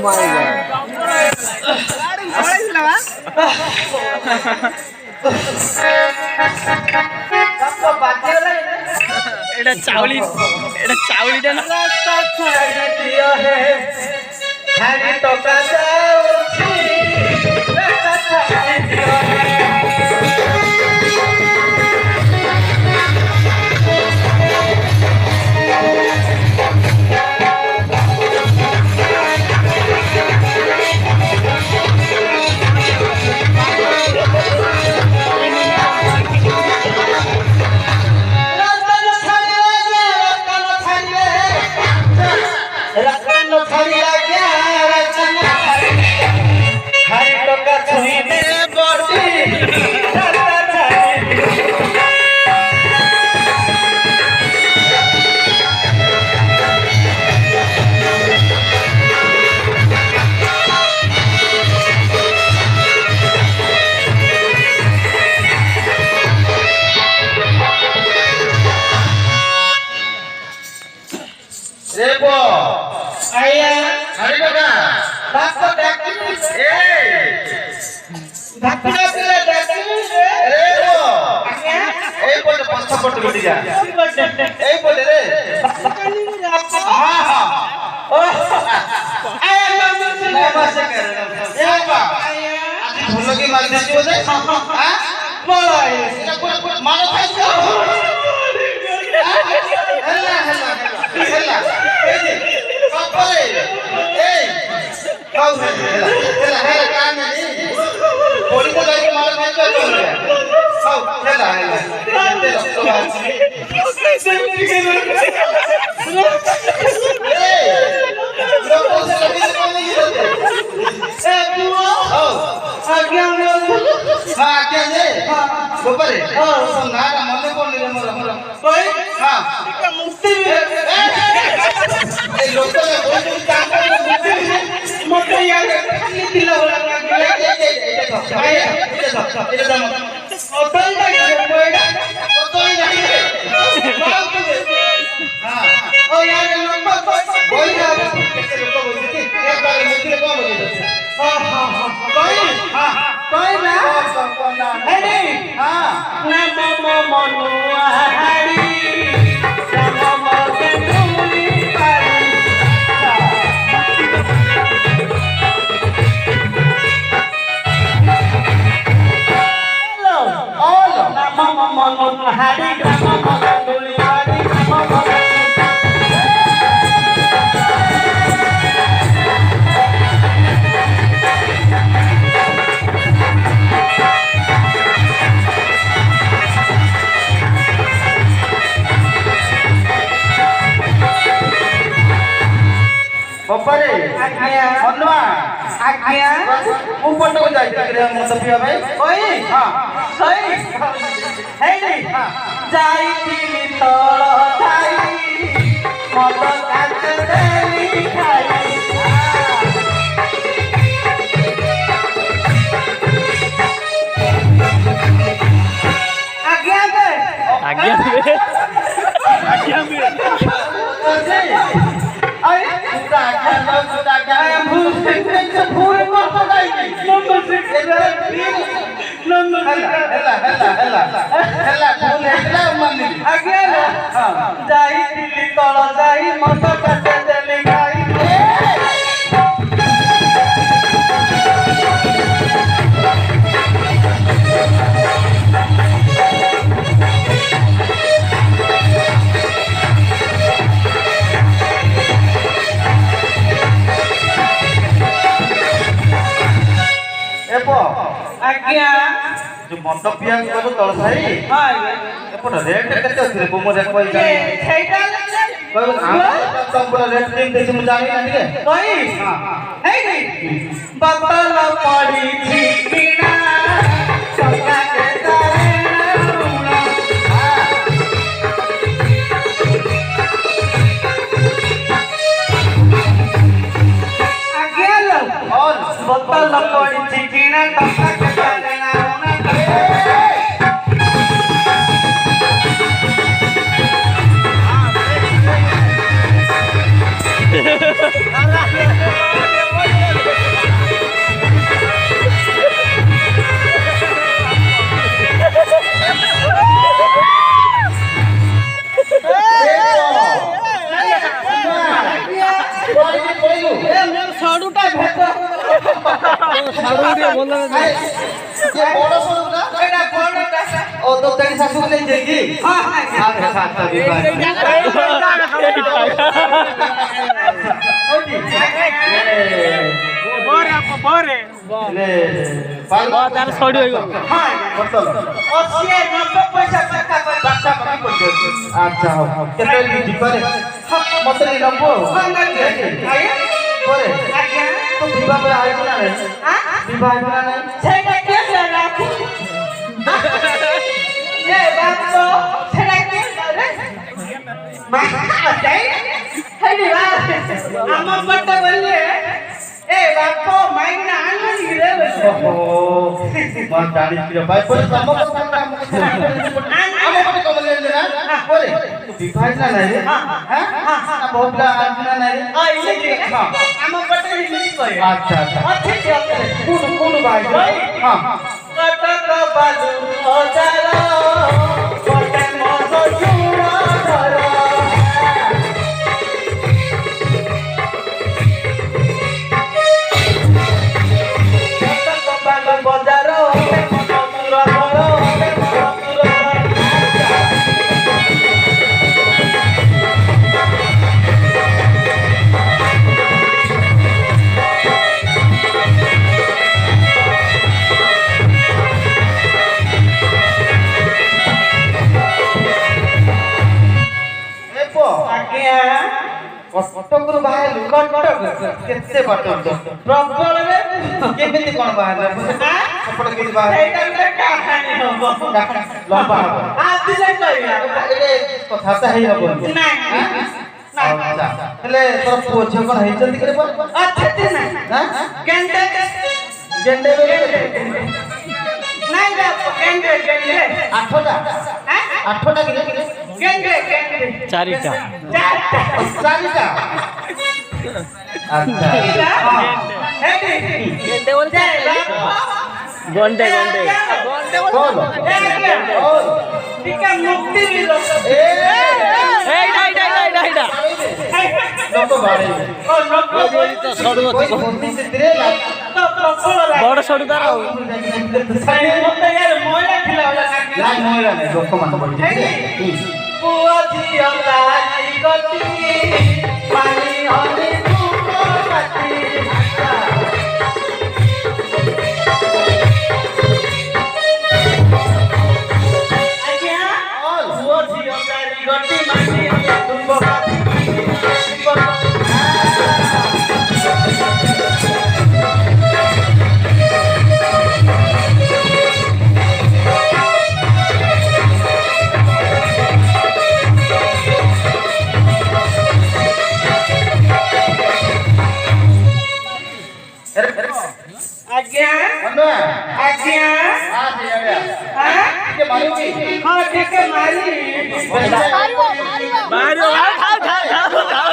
মাই god এটা চাউলিটা না হ্যাঁ টকা যাଉଛି Repo, ayah, hari mana? Bapak dakil, dakil dakil, Repo, boleh passport dulu dia, boleh deh, oh, ayah masih kerana, Pak, adik lagi magnet juga, boleh, mana passport? Hela, kapal kau hela kan ni, poli ko lagi malam macam tu ya, kau hela, Bapare, Honwa, ऊपर तो जाए मतलब पिया भाई, ओए, हाँ, सही, है नहीं, जाई दिली तोड़ जाई, मत काट देली खाई, आज्ञा दे, आज्ञा जो मंडप पिया को तळ साई हां एपट रेट केते अछि को मोरे कोइ जानि छैटा कोइ हम पूरा रेट दिन देछि मु जानि ना के कोइ हां हे नी बतल पड़ी थी बिना सका के तारे आज्ञा लो और बतल पड़ी थी बिना सका के तारे ये बड़ा सोना एटा बड़टा ओ तो तेरी सासू को नहीं देगी हां हां साथ भी भाई बोरे ले पाल तार छोड़ी होई हां बोतल 80 90 पैसा टका अच्छा बाकी पड़ अच्छा हो केते दी करे मत नहीं नंबो आए करे आज्ञा तो विवाह में आए ना रे हां विवाह में नहीं सेटा के लगा ए बाप को सेटा के रे मा जाई हेडी बा हम बट बोले ए बाप को माइक ना आनन गिरे बस ओ मां जानी कि भाई पर काम को काम हम को कम ले ना करे तो विवाह ना नहीं हां हां बहुत ला आज ना नहीं आ इले के हम बट हिली कोई अच्छा अच्छा अच्छे से कौन भाई हां कटक बालू ओजारा कोटे मो जुड़ा धरा कटक बालू बजारो मनो मुरा धरो मनो मुरा आज्ञा कटक बाहर कटक केते बाटो प्रबल रे केमिति कोन बाहर कपड़ के बाहर ସେଇଟା ଗୋଟେ କାହାଣୀ ହବ लंबा हो ଆସିଲେ କହିବା एले कथा ता हेई हबो ନାଇଁ अच्छा हेले तोर पुओ झियो कोन हेई जल्दी करे बोल ଅଛନ୍ତି ନାଇଁ हां କେନ୍ତେ गेंडे बेले ନାଇଁ ବାପ କେନ୍ତେ କେନ୍ତେ आठोटा आठोटा के କେନ୍ତେ କେନ୍ତେ चारिटा ଚାରିଟା चारिटा अच्छा ହାଁ ହେଠି गेंडे बोलते गंडे गंडे बोल बोल ଟିକେ ମୁକ୍ତି ବି ଲୋକ ए ଏଇଟା ଏଇଟା ଏଇଟା ଏଇଟା लोक बाड़े ଓ ଲୋକ बोली तो सडु कोई बंदी से तेरे ला ତ ପ୍ରବଳ ଲାଗେ ବଡ ସଡୁ ତାର ଆଉ ମତେ ୟାର ମଇଳା ଥିଲା ଭଳିଆ ଲାଗିଲା लाई मोइरा ने लोक मान पड़ी पुआ ଝିଅ ଲାଜି ଗତି ପାଣି ହନି ଧୂପ କାଟି ଆଜ୍ଞା ପୁଅ ଝିଅ ଲାଜି ଗତି ମାଟି ଧୂପ କାଟି आज्ञा मनवा आज्ञा हां जी आ गया हां के मारूंगी हां ठीक है मारी मारो खाओ खाओ खाओ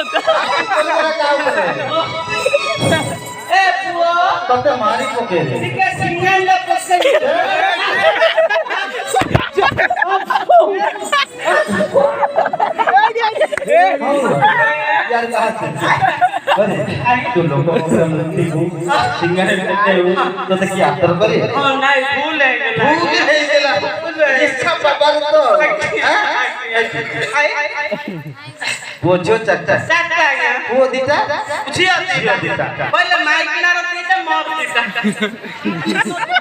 ए पुआ तते मारी पके ठीक है सिंगल पकड़ यार कहां से अरे तो लोग को मुक्ति को सिंगारे करते हो तो की आदर करे हां नहीं भूल है गेला भूल है गेला इसका बाबा तो वो जो चट्टा चाटा गया वो दीटा झिया दीटा पहले माइक ना रखते मोर दीटा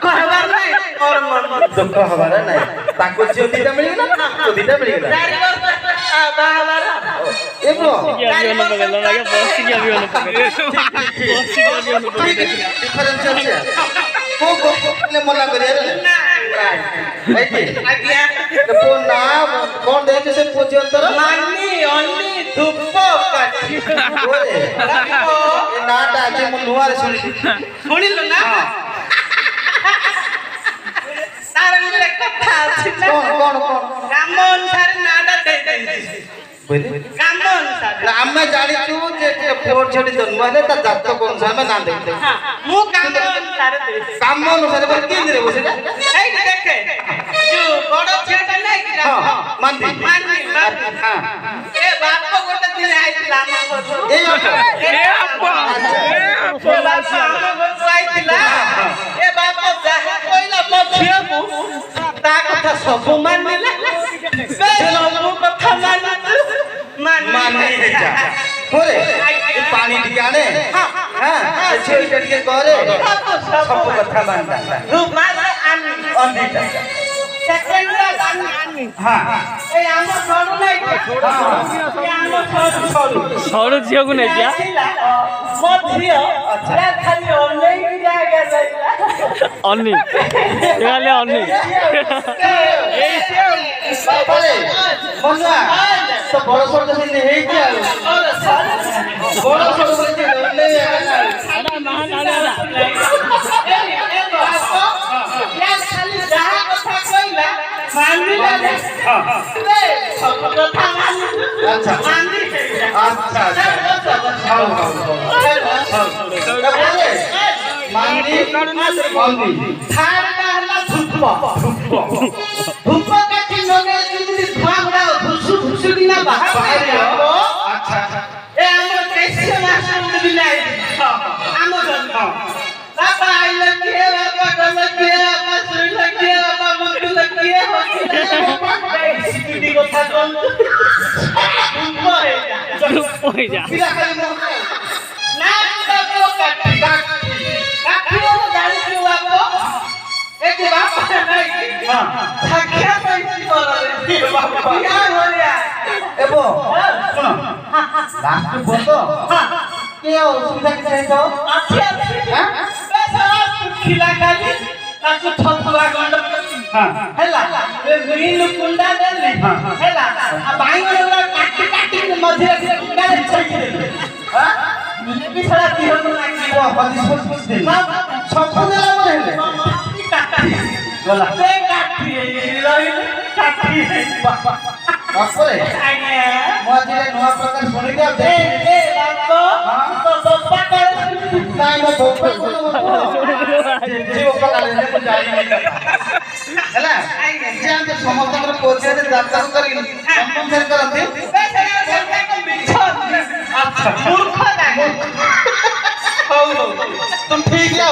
कहबार नहीं और मन दुख हमारा नहीं ताको जो दीटा मिलेगा ना तो दीटा मिलेगा 4 वर्ष बाहर ए ब्रो डिफरेंस আছে को ले मना करे आज्ञा तो को ना कौन देखे से पूछे अंतर मानी ओनली धूप काटी ओए ना आज मु नुआर सुनिलु ना तार मिले कथा अछि ना कौन काम अनुसार नाडा दे दे काम अनुसार आमे जानी छु जे फोर छडी जन्म हेले त जातक अनुसार में ना देखते हां मु काम अनुसार दे काम अनुसार पर के रे बसे ए देखे जो बड़ छेटा नहीं कि हां मानती मानी हां ए बाप को गोटे दिन आइला हम ए बाप ए बाप हम आइला ए बाप जहा कोइला पछ होरे पानी टिके आने हां छेई टिके करे सब कथा मानता रुमाल आनी अंधीटा सेकंड आनी हां ए आम छोड़ू नहीं ए आम छोड़ू छोड़ू झियो को नहीं क्या मधियो अच्छा खाली ओनलाइन जाएगा अन्नी खाली अन्नी बापारे मनुआ तो बड़ छोड़ के नहीं है क्या बड़ छोड़ के नहीं अरे महान अच्छा मांदी मांदी थार का हल्ला धुप्पा धुप्पा का चिन्होने जिंदगी भागड़ा धुसु धुसु दिना बाहर अच्छा ए हम कैसे मासूम दिलाई हम जन्म बाबा आई लगे बाबा गलगे बाबा सुन लगे बाबा मुंडू लगे होती स्टूडियो को था कौन हो जा फिर खाली ना तो काटी काटी वो गाड़ी क्यों आपको एक बाप नहीं हां साखिया पैसी बोल रहे बाबा क्या हो रहा है एबो सुनो लास्ट बोल हां के असुविधा के है तो अच्छा हां पैसा खिला खाली ताकू ठकुआ गंड हां हैला ए ग्रीन कुंडा देली हैला आ बाई वाला काटी काटी के मध्य कुंडा दे छई दे हां भी थोड़ा दिहो लागी वो बंदिश कुछ दे सब देला मरे गला पे काटी रही काटी बापरे आइने मझे नवा प्रकार सुनि दे दे ए बापो तो बप्पा करे नहीं मैं भोपा को जीव प्रकार ले को जाई नहीं हैला जे हम समस्त पहुंचे दे यात्रा करी हम फेर करते अच्छा मूर्ख ना हो तुम ठीक है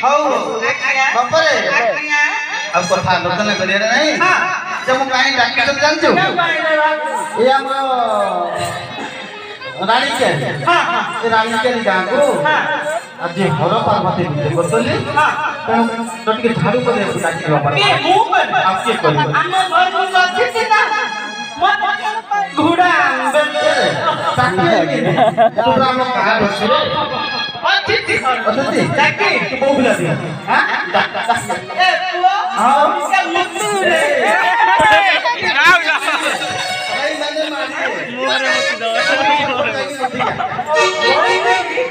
हो बापरे अब कथा आलोचना करिए नहीं जब हम कहीं डाक्टर सब जानছো ये हमरो रानी के हां रानी के गांगो आज जे हर पार्वती बिते बतली तो टिके झाड़ू पर डाक्टर बाबा ए मुंह पर आप के करियो हम घर में अच्छे ना मत घोड़ा पूरा हम कहा बसरो अच्छी अदती जाके तू बोला दिया हां ए पुआ हां इसका मुक्ति रे नहीं मैंने मारी मोरे मत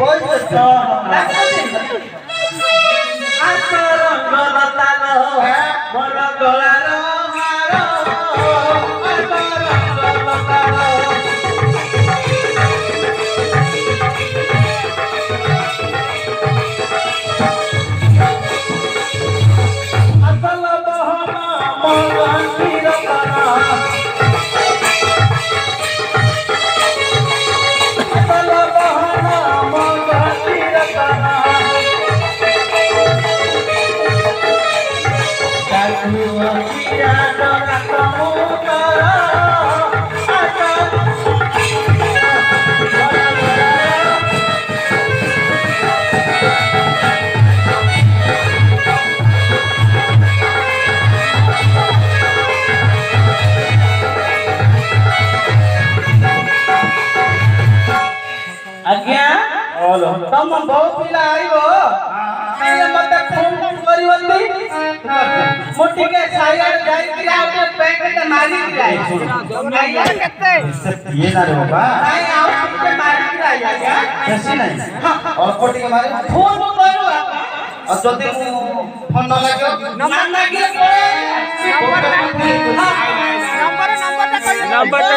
बहुत तो आसर गलतालो मोर गलारो मारो आसर गलतालो असल बहना मोर तीरताना असल बहना मोर तीरताना आज्ञा तम बहुत पिला आइबो आइए मत फोन करिवंती मोटी के साइड जाई कि आपने पैकेट मारी दिलाई आइए केते ये ना रे बाबा नहीं आपके मारी दिलाई आज्ञा ऐसे नहीं और कोटी के मारे फोन करो और जदी फोन न लागो नंबर लगे नंबर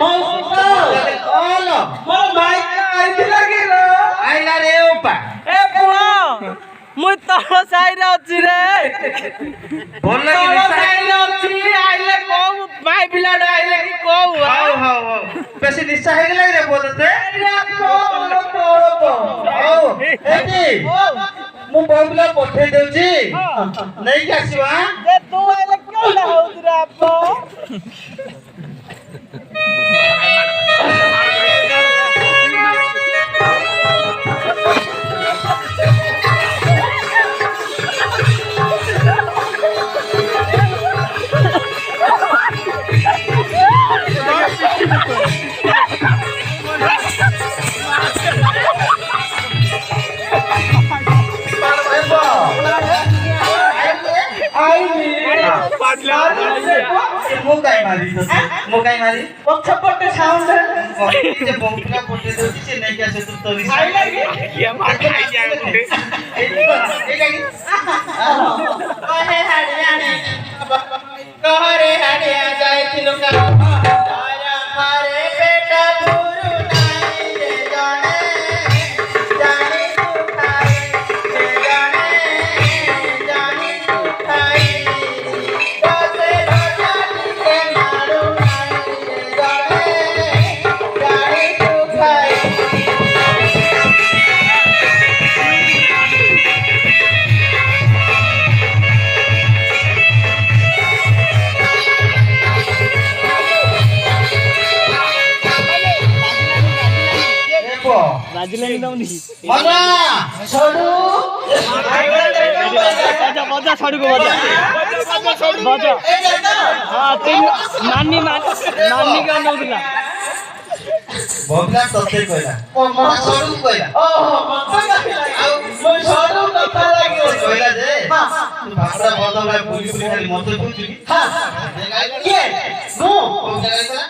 मौसो ओलो मोर माइक आइथिला कि रो आइला रे ओपा ए पुआ मुई तळ साइरे अछि रे बोल तोर कि साइले अछि आइले कहू माइ बिलाड आइले कि कहू हाउ हाउ बेसी निश्चय हे गेलै रे बोलते अरे तो हाउ एटी मु बबला पठे देउची नै कि आसीबा जे तू आइले क्यों ना होत रे आपो मुकाई मारी पछपटे साउंड जे बबला पठे देउची से नै कि आसे तू तो आइले कि ये मार खाई जाए मुझे कहरे हरिया जाइथिलु का हरे बेटा पुरु नाई रे जाने जाने तू खाई रे जाने जाने तू खाई बसे राजानी के मारू नाई रे जाने जाने तू खाई देखो राजलेंग दउनी मना छोड़ू बजा बजा छोड़ को बजा हां तीन नानी नानी का नौदिला बबला तते कहला ओ मना सडू कहला ओहो मत आउ मैं छोड़ू कथा लागियो कहला जे तू भाषा बदला पुरी पुरी खाली मत पूछी हां के नु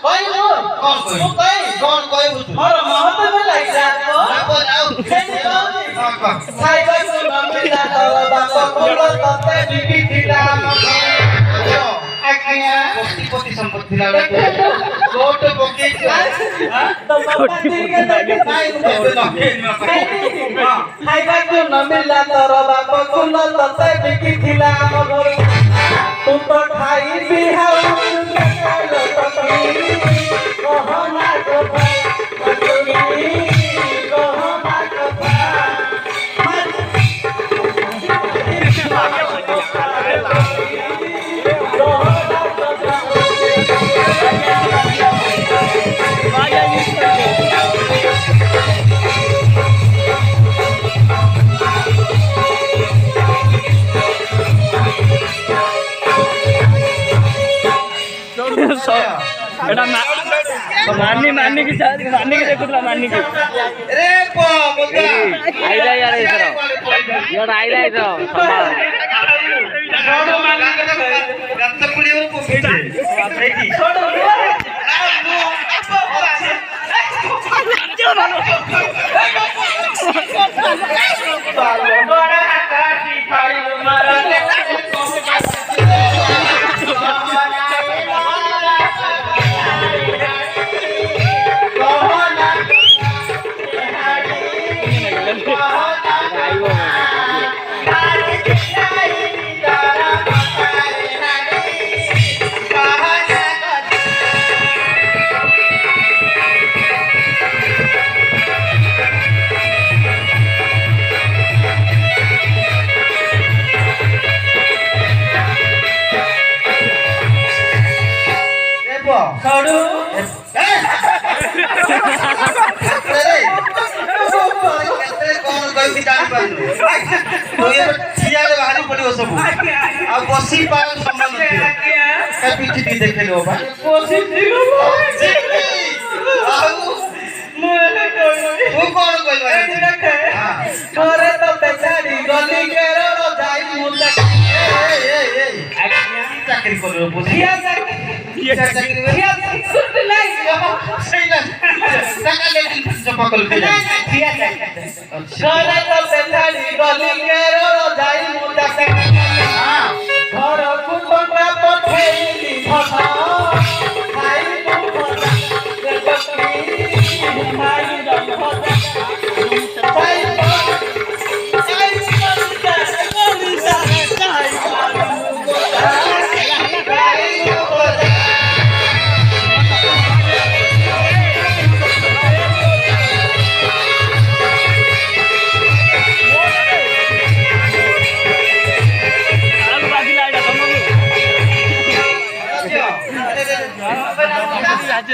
कोई नु कौन कोई कौन कोई बुझ मोर महत में लग जा तो बाप आओ खाई बाई को नमिला तो बाप को तते बिकी थिला आज्ञा कोटी संपत्ति ला कोट बोके तो कोटी के नहीं खाई बाई को नमिला तो बाप को तते बिकी थिला हम घर तू तो खाई बिहाउ कहना को भाई कहना को एटा मारनी की देखुला मारनी की रे पो मुद्दा आइला यार इधर यार आइला इधर संभाल छोड़ो मारनी गत्त पुड़ी को पीछे देखी छोड़ो बड़ा काटी खाई मारा छोड़ू बसी पार संबंध पीठी देखे लो कौन करे तो बेचारी गली के रो जाई मुंडा चाकरी करो किया चाकरी सुट लाई सही ना टाका ले चपकल के किया करे तो बेचारी गली के रो जाई मुंडा घर कुटुंबा पठेली भसा खाई मुंडा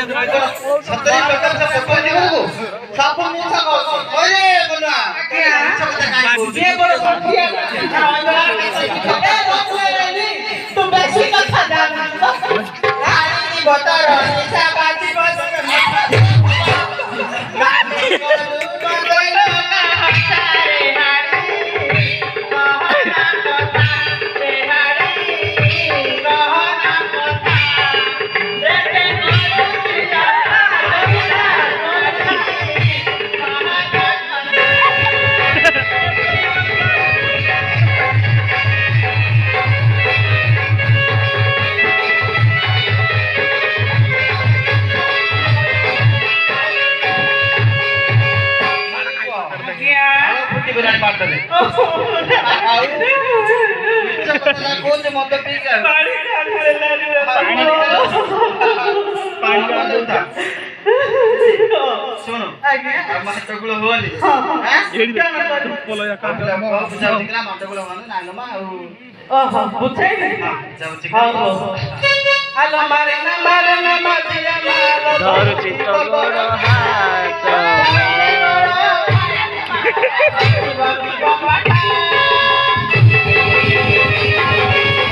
ସତରେ ପ୍ରକାର ସେ ପକଉନି ଘରକୁ ସବୁ ମିଛ କହୁଛି କହିଲେ ବଲୁଆ ମିଛ କଥା କାଇଁ କହୁଛି ये बड़ो सखिया तू बेसी कथा जान आनी बता रही साबाती बस बिराट मारते हैं कौन से मत पी कर पानी सुनो आगे मत टगुलो होली हैं एडी पोलो या का बुझाव दिखला मत टगुलो होली नागमा ओहो बुझाई नहीं जाऊ चिका हेलो मारे ना दिया मारो धर चित्त गोड़ हार